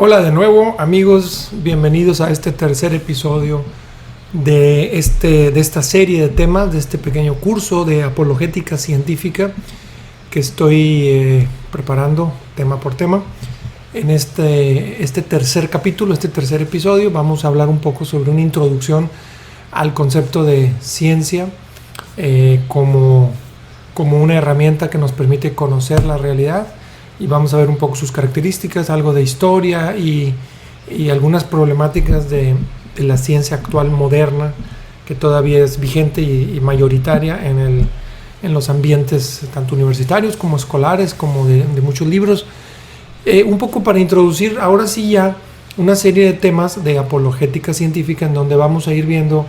Hola de nuevo, amigos, bienvenidos a este tercer episodio de esta serie de temas, de este pequeño curso de apologética científica que estoy preparando tema por tema. En este tercer capítulo, este tercer episodio, vamos a hablar un poco sobre una introducción al concepto de ciencia como una herramienta que nos permite conocer la realidad. Y vamos a ver un poco sus características, algo de historia y algunas problemáticas de la ciencia actual moderna que todavía es vigente y mayoritaria en los ambientes tanto universitarios como escolares, como de muchos libros. Un poco para introducir ahora sí ya una serie de temas de apologética científica en donde vamos a ir viendo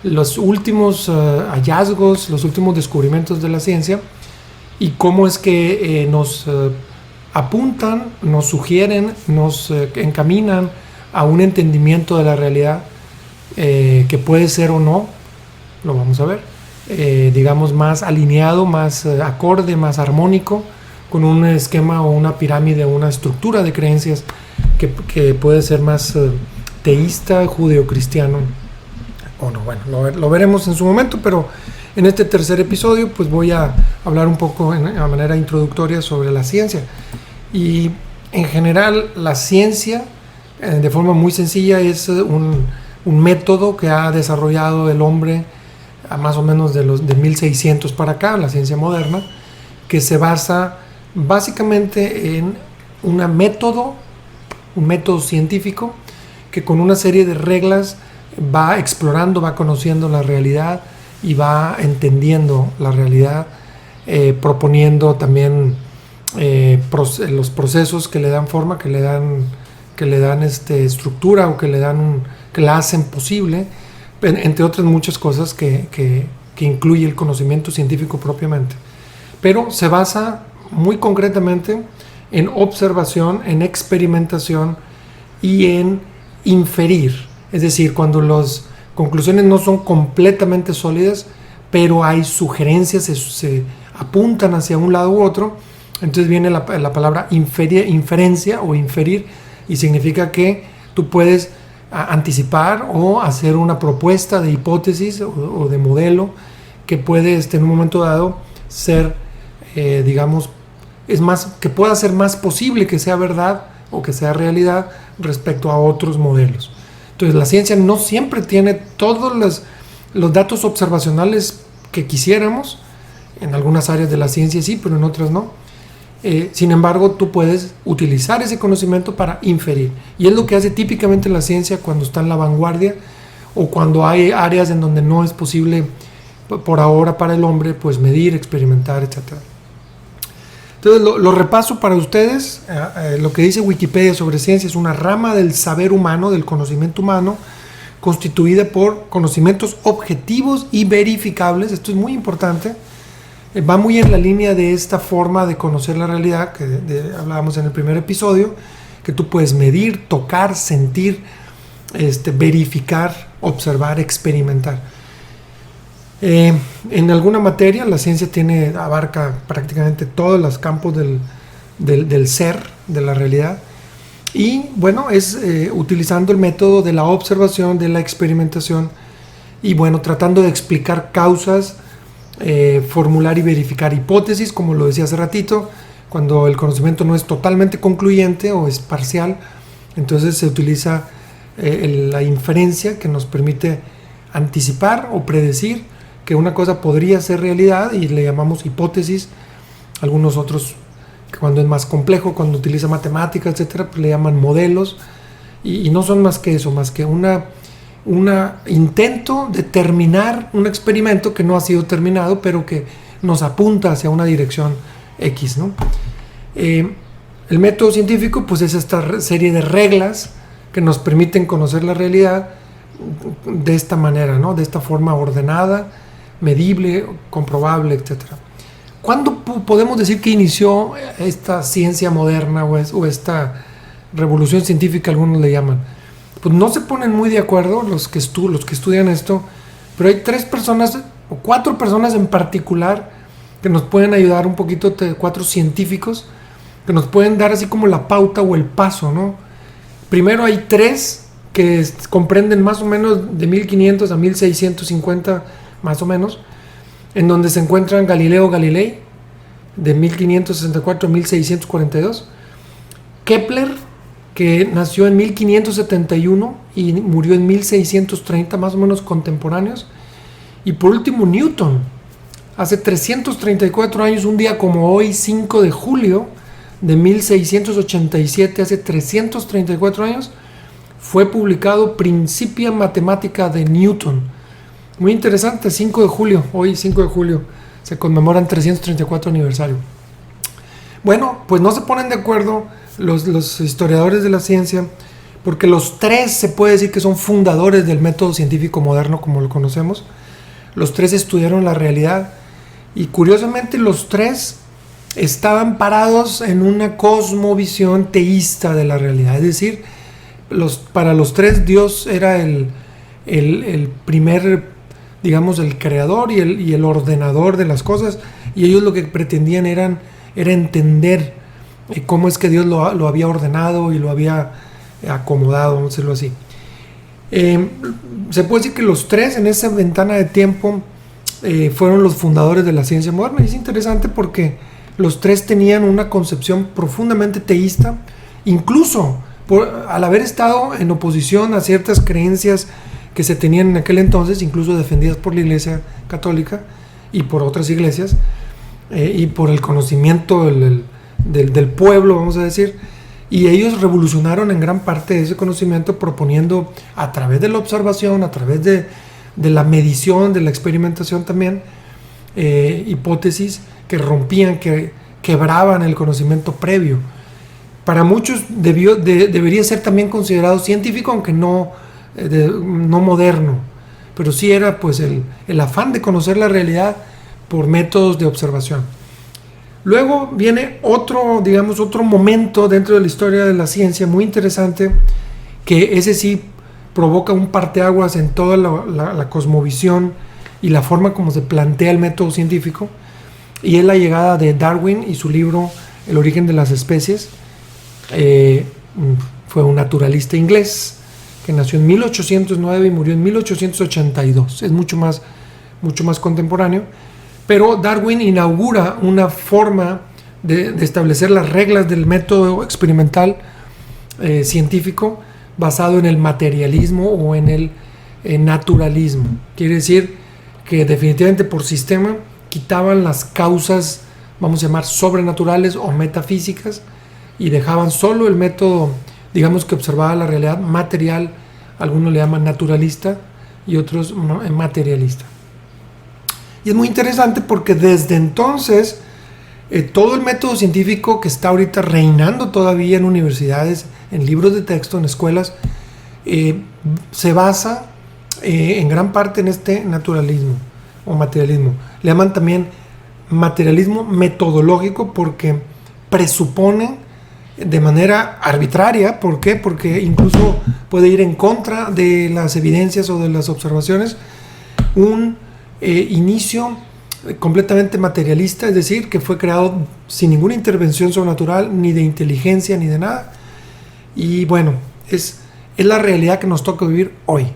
los últimos hallazgos, los últimos descubrimientos de la ciencia y cómo es que nos apuntan, nos sugieren, nos encaminan a un entendimiento de la realidad que puede ser o no, lo vamos a ver, digamos más alineado, más acorde, más armónico, con un esquema o una pirámide, una estructura de creencias que puede ser más teísta, judeocristiano o no. Bueno, lo veremos en su momento, pero en este tercer episodio pues voy a hablar un poco de manera introductoria sobre la ciencia. Y en general la ciencia, de forma muy sencilla, es un método que ha desarrollado el hombre a más o menos de 1600 para acá, la ciencia moderna, que se basa básicamente en un método científico que con una serie de reglas va explorando, va conociendo la realidad y va entendiendo la realidad, proponiendo también los procesos que le dan forma, que le dan estructura o que la hacen posible, entre otras muchas cosas que incluye el conocimiento científico propiamente. Pero se basa muy concretamente en observación, en experimentación y en inferir. Es decir, cuando las conclusiones no son completamente sólidas, pero hay sugerencias, se apuntan hacia un lado u otro. Entonces viene la palabra inferencia o inferir, y significa que tú puedes anticipar o hacer una propuesta de hipótesis o de modelo que puede en un momento dado ser, que pueda ser más posible que sea verdad o que sea realidad respecto a otros modelos. Entonces la ciencia no siempre tiene todos los datos observacionales que quisiéramos. En algunas áreas de la ciencia sí, pero en otras no. Sin embargo, tú puedes utilizar ese conocimiento para inferir. Y es lo que hace típicamente la ciencia cuando está en la vanguardia o cuando hay áreas en donde no es posible por ahora para el hombre pues medir, experimentar, etc. Entonces lo repaso para ustedes. Lo que dice Wikipedia sobre ciencia es una rama del saber humano, del conocimiento humano, constituida por conocimientos objetivos y verificables. Esto es muy importante. Va muy en la línea de esta forma de conocer la realidad que hablábamos en el primer episodio, que tú puedes medir, tocar, sentir, verificar, observar, experimentar. En alguna materia la ciencia abarca prácticamente todos los campos del ser, de la realidad, y bueno, es utilizando el método de la observación, de la experimentación, y bueno, tratando de explicar causas, formular y verificar hipótesis, como lo decía hace ratito. Cuando el conocimiento no es totalmente concluyente o es parcial, entonces se utiliza la inferencia, que nos permite anticipar o predecir que una cosa podría ser realidad, y le llamamos hipótesis. Algunos otros, cuando es más complejo, cuando utiliza matemáticas, etcétera, pues le llaman modelos, y no son más que eso, más que un intento de terminar un experimento que no ha sido terminado, pero que nos apunta hacia una dirección X, ¿no? El método científico pues es esta serie de reglas que nos permiten conocer la realidad de esta manera, ¿no? De esta forma ordenada, medible, comprobable, etc. ¿Cuándo podemos decir que inició esta ciencia moderna o esta revolución científica, algunos le llaman? Pues no se ponen muy de acuerdo los que estudian esto, pero hay 3 personas o 4 personas en particular que nos pueden ayudar un poquito, 4 científicos que nos pueden dar así como la pauta o el paso, ¿no? Primero hay tres que comprenden más o menos de 1500 a 1650, más o menos, en donde se encuentran Galileo Galilei, de 1564 a 1642, Kepler, que nació en 1571 y murió en 1630, más o menos contemporáneos, y por último Newton, hace 334 años, un día como hoy, 5 de julio de 1687, hace 334 años, fue publicado Principia Mathematica de Newton. Muy interesante, 5 de julio, hoy 5 de julio, se conmemoran 334 aniversario. Bueno, pues no se ponen de acuerdo los historiadores de la ciencia, porque los tres se puede decir que son fundadores del método científico moderno como lo conocemos. Los tres estudiaron la realidad y curiosamente los tres estaban parados en una cosmovisión teísta de la realidad, es decir, para los tres Dios era el primer, digamos, el creador y el ordenador de las cosas, y ellos lo que pretendían era entender cómo es que Dios lo había ordenado y lo había acomodado, vamos a decirlo así. Se puede decir que los tres en esa ventana de tiempo fueron los fundadores de la ciencia moderna, y es interesante porque los tres tenían una concepción profundamente teísta, incluso al haber estado en oposición a ciertas creencias que se tenían en aquel entonces, incluso defendidas por la Iglesia Católica y por otras iglesias, y por el conocimiento del pueblo, vamos a decir, y ellos revolucionaron en gran parte ese conocimiento proponiendo a través de la observación, a través de la medición, de la experimentación también, hipótesis que rompían, que quebraban el conocimiento previo. Para muchos debería ser también considerado científico, aunque no moderno, pero sí era pues el afán de conocer la realidad por métodos de observación. Luego viene otro momento dentro de la historia de la ciencia muy interesante, que ese sí provoca un parteaguas en toda la cosmovisión y la forma como se plantea el método científico, y es la llegada de Darwin y su libro El origen de las especies. Fue un naturalista inglés que nació en 1809 y murió en 1882, es mucho más contemporáneo, pero Darwin inaugura una forma de establecer las reglas del método experimental científico basado en el materialismo o en el naturalismo. Quiere decir que definitivamente por sistema quitaban las causas, vamos a llamar sobrenaturales o metafísicas, y dejaban solo el método, digamos, que observaba la realidad material. Algunos le llaman naturalista y otros materialista. Y es muy interesante porque desde entonces todo el método científico que está ahorita reinando todavía en universidades, en libros de texto, en escuelas, se basa en gran parte en este naturalismo o materialismo. Le llaman también materialismo metodológico porque presupone de manera arbitraria. ¿Por qué? Porque incluso puede ir en contra de las evidencias o de las observaciones, un inicio completamente materialista, es decir, que fue creado sin ninguna intervención sobrenatural, ni de inteligencia, ni de nada. Y bueno, es la realidad que nos toca vivir hoy.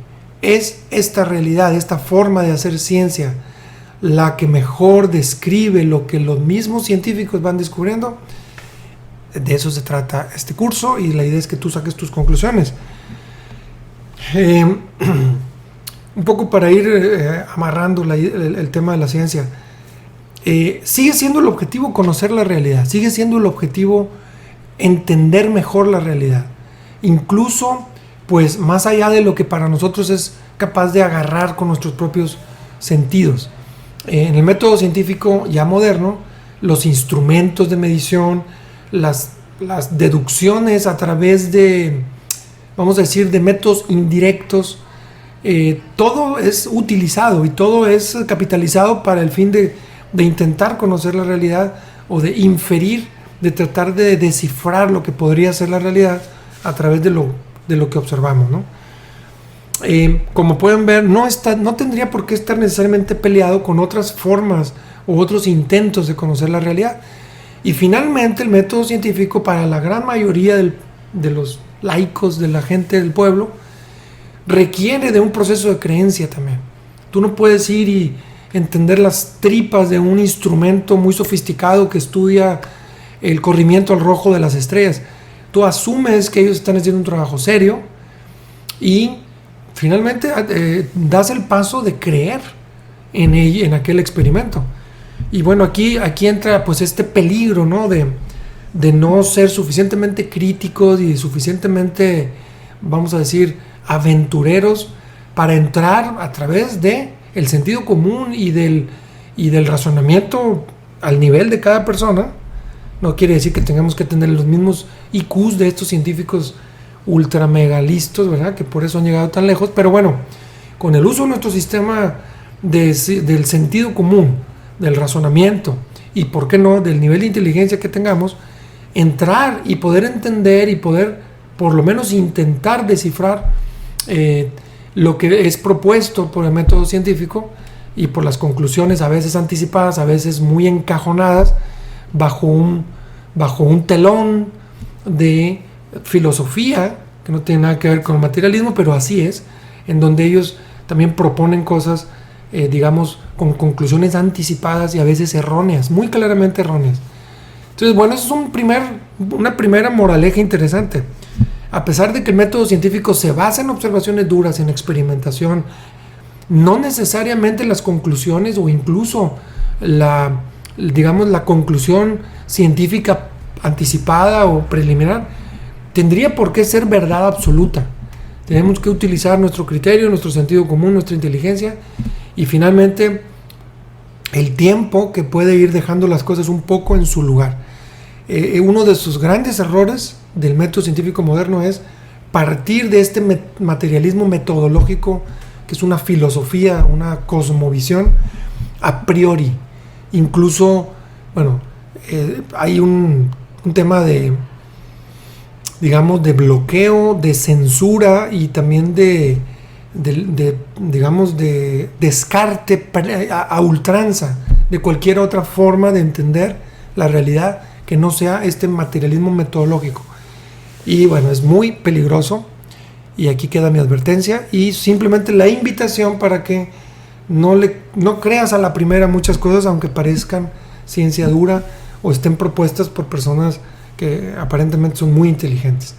Es esta realidad, esta forma de hacer ciencia, la que mejor describe lo que los mismos científicos van descubriendo. De eso se trata este curso, y la idea es que tú saques tus conclusiones. Un poco para ir amarrando el tema de la ciencia. Sigue siendo el objetivo conocer la realidad, sigue siendo el objetivo entender mejor la realidad, incluso pues más allá de lo que para nosotros es capaz de agarrar con nuestros propios sentidos. En el método científico ya moderno, los instrumentos de medición, las deducciones a través de, vamos a decir, de métodos indirectos, todo es utilizado y todo es capitalizado para el fin de intentar conocer la realidad, o de inferir, de tratar de descifrar lo que podría ser la realidad a través de lo que observamos, ¿no? Como pueden ver, no tendría por qué estar necesariamente peleado con otras formas u otros intentos de conocer la realidad. Y finalmente el método científico, para la gran mayoría de los laicos, de la gente del pueblo, requiere de un proceso de creencia también. Tú no puedes ir y entender las tripas de un instrumento muy sofisticado que estudia el corrimiento al rojo de las estrellas. Tú asumes que ellos están haciendo un trabajo serio y finalmente das el paso de creer en aquel experimento. Y bueno, aquí entra pues este peligro, ¿no? de no ser suficientemente críticos y suficientemente, vamos a decir, aventureros para entrar a través de el sentido común y del razonamiento al nivel de cada persona. No quiere decir que tengamos que tener los mismos IQs de estos científicos ultra mega listos, ¿verdad? Que por eso han llegado tan lejos. Pero bueno, con el uso de nuestro sistema del sentido común, del razonamiento y, ¿por qué no?, del nivel de inteligencia que tengamos, entrar y poder entender y poder por lo menos intentar descifrar lo que es propuesto por el método científico y por las conclusiones a veces anticipadas, a veces muy encajonadas bajo un telón de filosofía que no tiene nada que ver con el materialismo, pero así es, en donde ellos también proponen cosas, digamos, con conclusiones anticipadas y a veces erróneas, muy claramente erróneas. Entonces, bueno, eso es una primera moraleja interesante. A pesar de que el método científico se basa en observaciones duras, en experimentación, no necesariamente las conclusiones o incluso la conclusión científica anticipada o preliminar tendría por qué ser verdad absoluta. Tenemos que utilizar nuestro criterio, nuestro sentido común, nuestra inteligencia y finalmente el tiempo que puede ir dejando las cosas un poco en su lugar. Uno de sus grandes errores del método científico moderno es partir de este materialismo metodológico, que es una filosofía, una cosmovisión a priori. Incluso, bueno, hay un tema de, digamos, de bloqueo, de censura y también de descarte a ultranza de cualquier otra forma de entender la realidad que no sea este materialismo metodológico. Y bueno, es muy peligroso y aquí queda mi advertencia y simplemente la invitación para que no creas a la primera muchas cosas, aunque parezcan ciencia dura o estén propuestas por personas que aparentemente son muy inteligentes.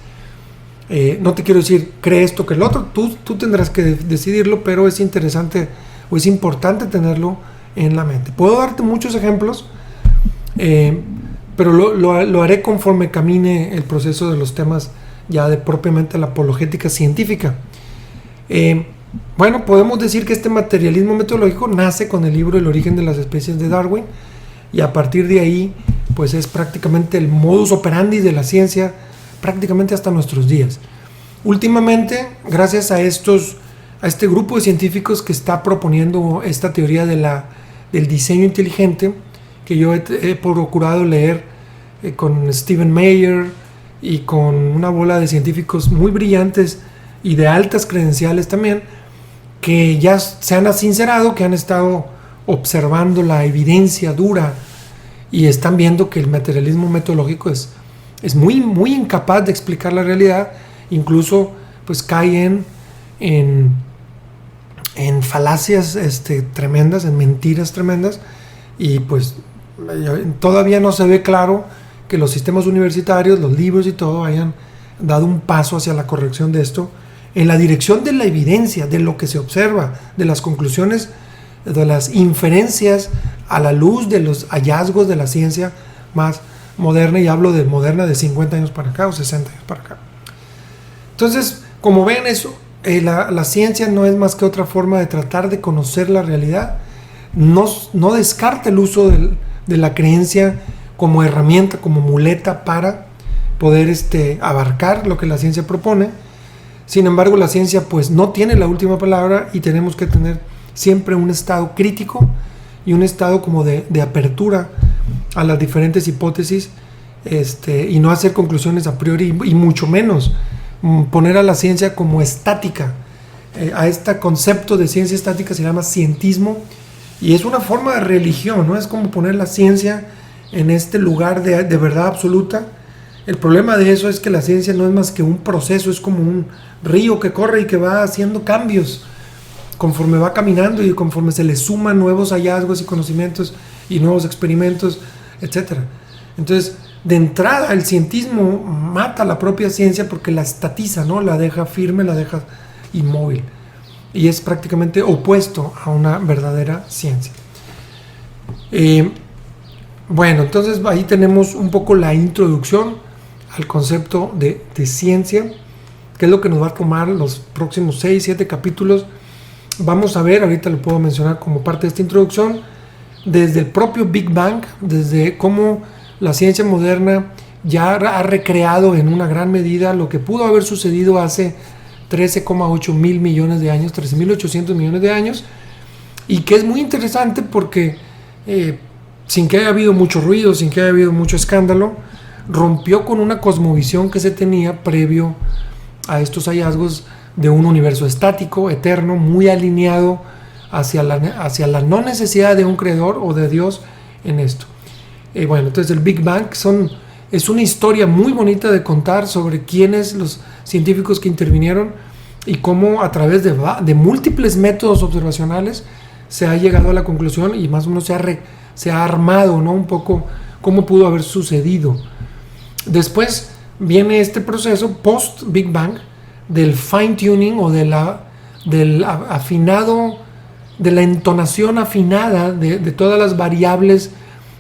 No te quiero decir cree esto que el otro, tú tendrás que decidirlo, pero es interesante o es importante tenerlo en la mente. Puedo darte muchos ejemplos, pero lo haré conforme camine el proceso de los temas ya de propiamente la apologética científica. Bueno, podemos decir que este materialismo metodológico nace con el libro El origen de las especies de Darwin y a partir de ahí pues es prácticamente el modus operandi de la ciencia prácticamente hasta nuestros días. Últimamente, gracias a este grupo de científicos que está proponiendo esta teoría del diseño inteligente, que yo he procurado leer con Stephen Meyer y con una bola de científicos muy brillantes y de altas credenciales también, que ya se han sincerado, que han estado observando la evidencia dura y están viendo que el materialismo metodológico es muy, muy incapaz de explicar la realidad, incluso pues caen en falacias tremendas, en mentiras tremendas, y pues todavía no se ve claro que los sistemas universitarios, los libros y todo hayan dado un paso hacia la corrección de esto, en la dirección de la evidencia, de lo que se observa, de las conclusiones, de las inferencias a la luz de los hallazgos de la ciencia más moderna, y hablo de moderna de 50 años para acá o 60 años para acá. Entonces, como ven, la ciencia no es más que otra forma de tratar de conocer la realidad. No descarta el uso de la creencia como herramienta, como muleta para poder abarcar lo que la ciencia propone. Sin embargo, la ciencia pues no tiene la última palabra y tenemos que tener siempre un estado crítico y un estado como de apertura a las diferentes hipótesis, y no hacer conclusiones a priori y mucho menos poner a la ciencia como estática. A este concepto de ciencia estática se llama cientismo y es una forma de religión, ¿no? Es como poner la ciencia en este lugar de verdad absoluta El problema de eso es que la ciencia no es más que un proceso, es como un río que corre y que va haciendo cambios conforme va caminando y conforme se le suman nuevos hallazgos y conocimientos y nuevos experimentos, etcétera. Entonces, de entrada, el cientismo mata la propia ciencia porque la estatiza, ¿no? La deja firme, la deja inmóvil. Y es prácticamente opuesto a una verdadera ciencia. Bueno, entonces ahí tenemos un poco la introducción al concepto de ciencia, que es lo que nos va a tomar los próximos 6, 7 capítulos. Vamos a ver, ahorita lo puedo mencionar como parte de esta introducción, desde el propio Big Bang, desde cómo la ciencia moderna ya ha recreado en una gran medida lo que pudo haber sucedido hace 13,8 mil millones de años, 13.800 millones de años, y que es muy interesante porque sin que haya habido mucho ruido, sin que haya habido mucho escándalo, rompió con una cosmovisión que se tenía previo a estos hallazgos de un universo estático, eterno, muy alineado hacia la no necesidad de un creador o de Dios en esto. Bueno, entonces el Big Bang es una historia muy bonita de contar sobre quiénes los científicos que intervinieron y cómo a través de múltiples métodos observacionales se ha llegado a la conclusión y más o menos se ha armado, ¿no? Un poco cómo pudo haber sucedido. Después viene este proceso post-Big Bang del fine-tuning o del afinado, de la entonación afinada de todas las variables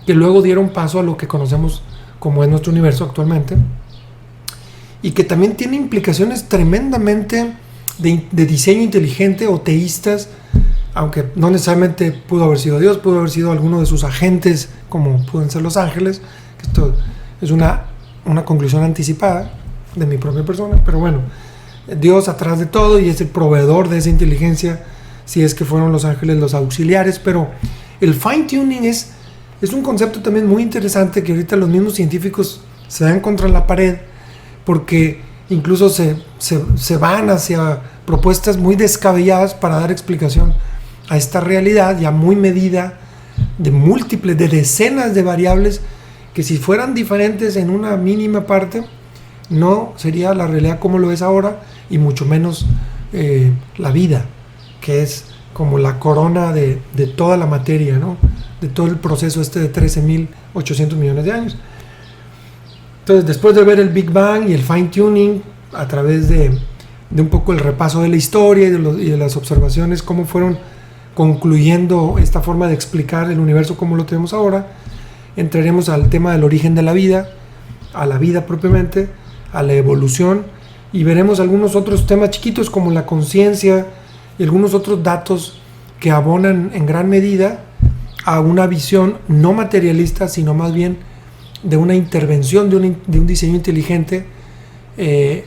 que luego dieron paso a lo que conocemos como es nuestro universo actualmente, y que también tiene implicaciones tremendamente de diseño inteligente o teístas, aunque no necesariamente pudo haber sido Dios, pudo haber sido alguno de sus agentes, como pueden ser los ángeles. Esto es una conclusión anticipada de mi propia persona, pero bueno, Dios atrás de todo y es el proveedor de esa inteligencia, si es que fueron los ángeles los auxiliares. Pero el fine tuning es un concepto también muy interesante que ahorita los mismos científicos se dan contra la pared, porque incluso se van hacia propuestas muy descabelladas para dar explicación a esta realidad ya muy medida, de decenas de variables que si fueran diferentes en una mínima parte no sería la realidad como lo es ahora, y mucho menos la vida, que es como la corona de toda la materia, ¿no? De todo el proceso de 13.800 millones de años. Entonces, después de ver el Big Bang y el fine tuning a través de un poco el repaso de la historia y de las observaciones, cómo fueron concluyendo esta forma de explicar el universo como lo tenemos ahora, entraremos al tema del origen de la vida, a la vida propiamente, a la evolución, y veremos algunos otros temas chiquitos como la conciencia y algunos otros datos que abonan en gran medida a una visión no materialista, sino más bien de una intervención de un diseño inteligente que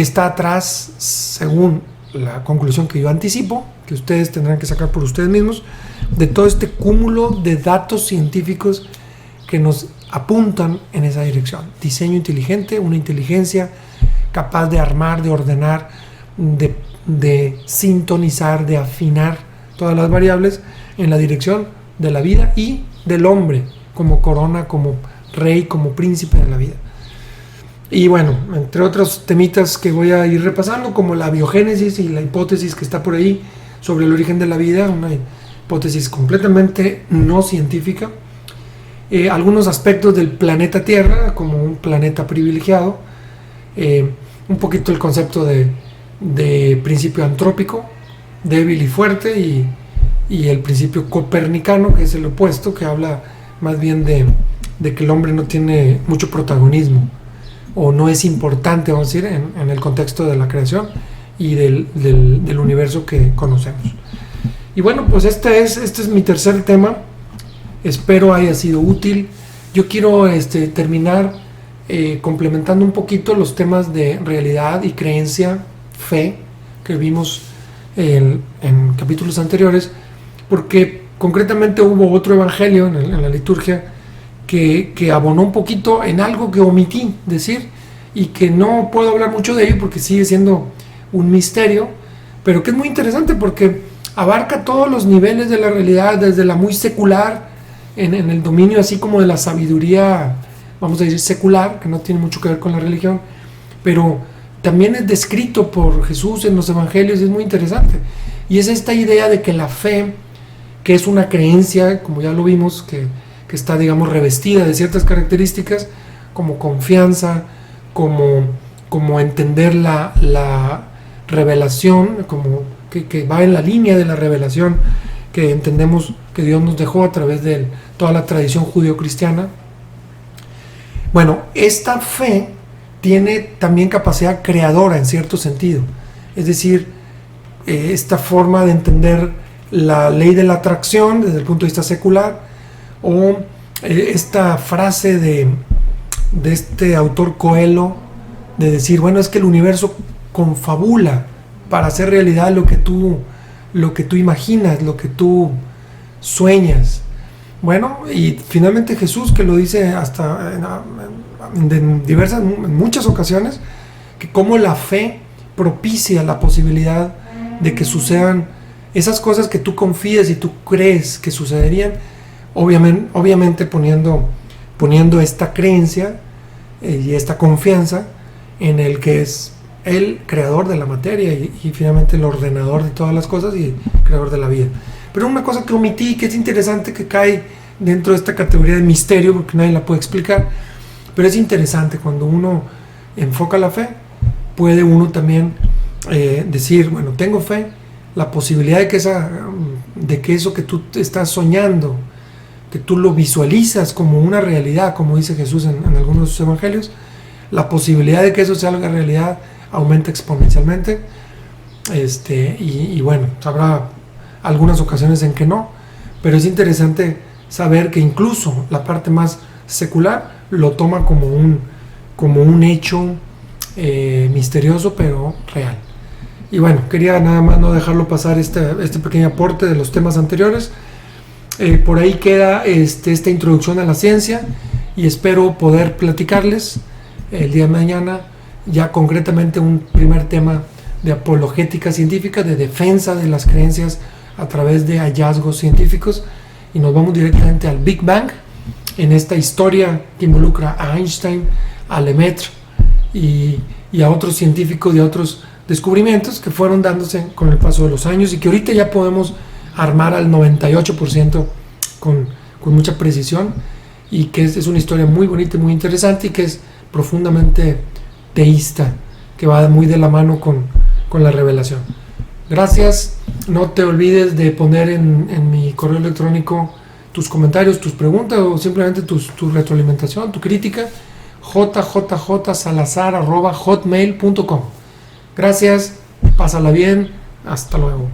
está atrás, según la conclusión que yo anticipo, que ustedes tendrán que sacar por ustedes mismos, de todo este cúmulo de datos científicos que nos apuntan en esa dirección. Diseño inteligente, una inteligencia capaz de armar, de ordenar, de sintonizar, de afinar todas las variables en la dirección de la vida y del hombre como corona, como rey, como príncipe de la vida. Y bueno, entre otros temitas que voy a ir repasando, como la biogénesis y la hipótesis que está por ahí sobre el origen de la vida, una hipótesis completamente no científica. Algunos aspectos del planeta Tierra como un planeta privilegiado, un poquito el concepto de principio antrópico, débil y fuerte, y el principio copernicano, que es el opuesto, que habla más bien de que el hombre no tiene mucho protagonismo o no es importante, vamos a decir, en el contexto de la creación y del universo que conocemos. Y bueno, pues este es mi tercer tema. Espero haya sido útil. Yo quiero terminar complementando un poquito los temas de realidad y creencia, fe, que vimos en capítulos anteriores, porque concretamente hubo otro evangelio en la liturgia que abonó un poquito en algo que omití decir y que no puedo hablar mucho de ello porque sigue siendo un misterio, pero que es muy interesante porque abarca todos los niveles de la realidad, desde la muy secular, en el dominio así como de la sabiduría vamos a decir, secular, que no tiene mucho que ver con la religión, pero también es descrito por Jesús en los evangelios, y es muy interesante. Y es esta idea de que la fe, que es una creencia, como ya lo vimos, que está, digamos, revestida de ciertas características, como confianza, como entender la revelación, como que va en la línea de la revelación que entendemos que Dios nos dejó a través de toda la tradición judío-cristiana. Bueno, esta fe tiene también capacidad creadora en cierto sentido, es decir, esta forma de entender la ley de la atracción desde el punto de vista secular, o esta frase de este autor Coelho, de decir, bueno, es que el universo confabula para hacer realidad lo que tú imaginas, lo que tú sueñas. Bueno, y finalmente Jesús, que lo dice hasta en muchas ocasiones, que como la fe propicia la posibilidad de que sucedan esas cosas que tú confías y tú crees que sucederían, obviamente poniendo esta creencia y esta confianza en el que es el creador de la materia y finalmente el ordenador de todas las cosas y el creador de la vida. Pero una cosa que omití, que es interesante, que cae dentro de esta categoría de misterio, porque nadie la puede explicar, pero es interesante, cuando uno enfoca la fe, puede uno también decir, bueno, tengo fe, la posibilidad de que eso que tú estás soñando, que tú lo visualizas como una realidad, como dice Jesús en algunos de sus evangelios, la posibilidad de que eso sea una realidad aumenta exponencialmente, y bueno, habrá algunas ocasiones en que no, pero es interesante saber que incluso la parte más secular lo toma como un hecho misterioso pero real. Y bueno, quería nada más no dejarlo pasar este pequeño aporte de los temas anteriores. Por ahí queda esta introducción a la ciencia, y espero poder platicarles el día de mañana ya concretamente un primer tema de apologética científica, de defensa de las creencias a través de hallazgos científicos, y nos vamos directamente al Big Bang en esta historia que involucra a Einstein, a Lemaitre y a otros científicos y a otros descubrimientos que fueron dándose con el paso de los años y que ahorita ya podemos armar al 98% con mucha precisión, y que es una historia muy bonita y muy interesante, y que es profundamente teísta, que va muy de la mano con la revelación. Gracias, no te olvides de poner en mi correo electrónico tus comentarios, tus preguntas o simplemente tu retroalimentación, tu crítica, jjjsalazar@hotmail.com. Gracias, pásala bien, hasta luego.